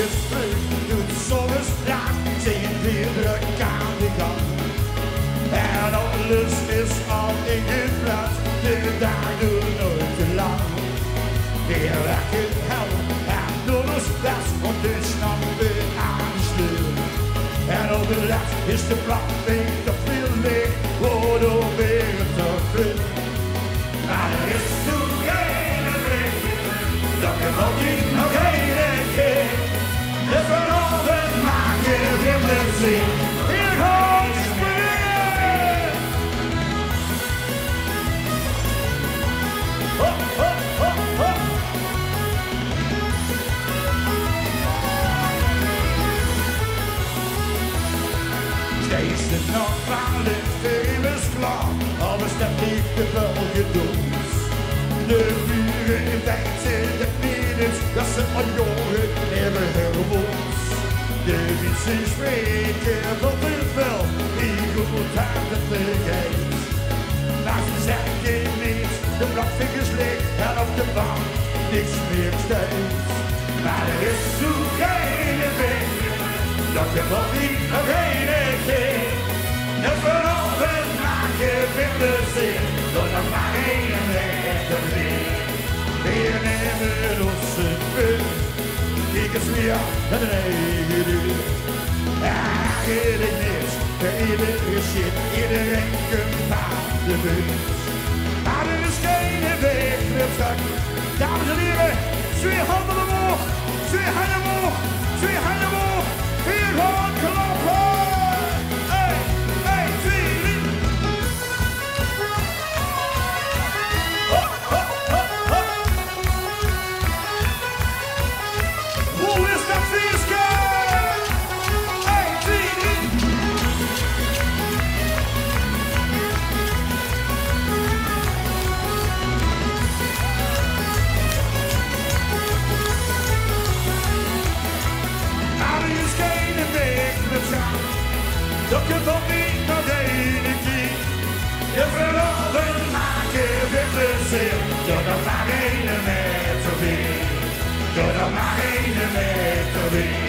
is terug, doet zonnestraat, tegen weer de kamergang. En alles is al ingepraat, de dagen nooit te lang. Weer lekker hel, en alles best, want de snap weer aan de sleur. En overdag is de blad weer veel leeg, wordt alweer te veel. Maar er is nog geen weg, dat je nog niet nog één keer. De verandering maakt je weer met zin. Hier komt springen! Hop, hop, hop, hop. Steeds de normale film is klaar, alles dat ik de België doet. De buren in tijd in de minutes, dat ze al jongen hebben herwoord. De wietsen spreken van de vel, die goed aan de tegheid. Maar ze zeggen niet, de bladvingers leeg en op de bank niks meer steeds. Maar er is zo geen weg, dat je nog niet nog één keer. En veranderd maak je minder zin, door nog maar één weg te vinden. Weer nemen onze punt, kijk eens weer naar de eigen. Ja, iedereen is, iedereen shit, iedereen komt aan de beurt. Maar er is geen weg meer terug. Dames en heren, 2 handen omhoog, 2 handen omhoog, 2 handen omhoog. Hier gaan klappen! 1, 2, 3. Hop, hop, hop, hop. Hoe is dat feestje? 1, 2, 3. Dat je toch niet nog één keer. Je verandert maak je weer plezier. Doe nog maar één met te weer. Doe nog maar één met te weer.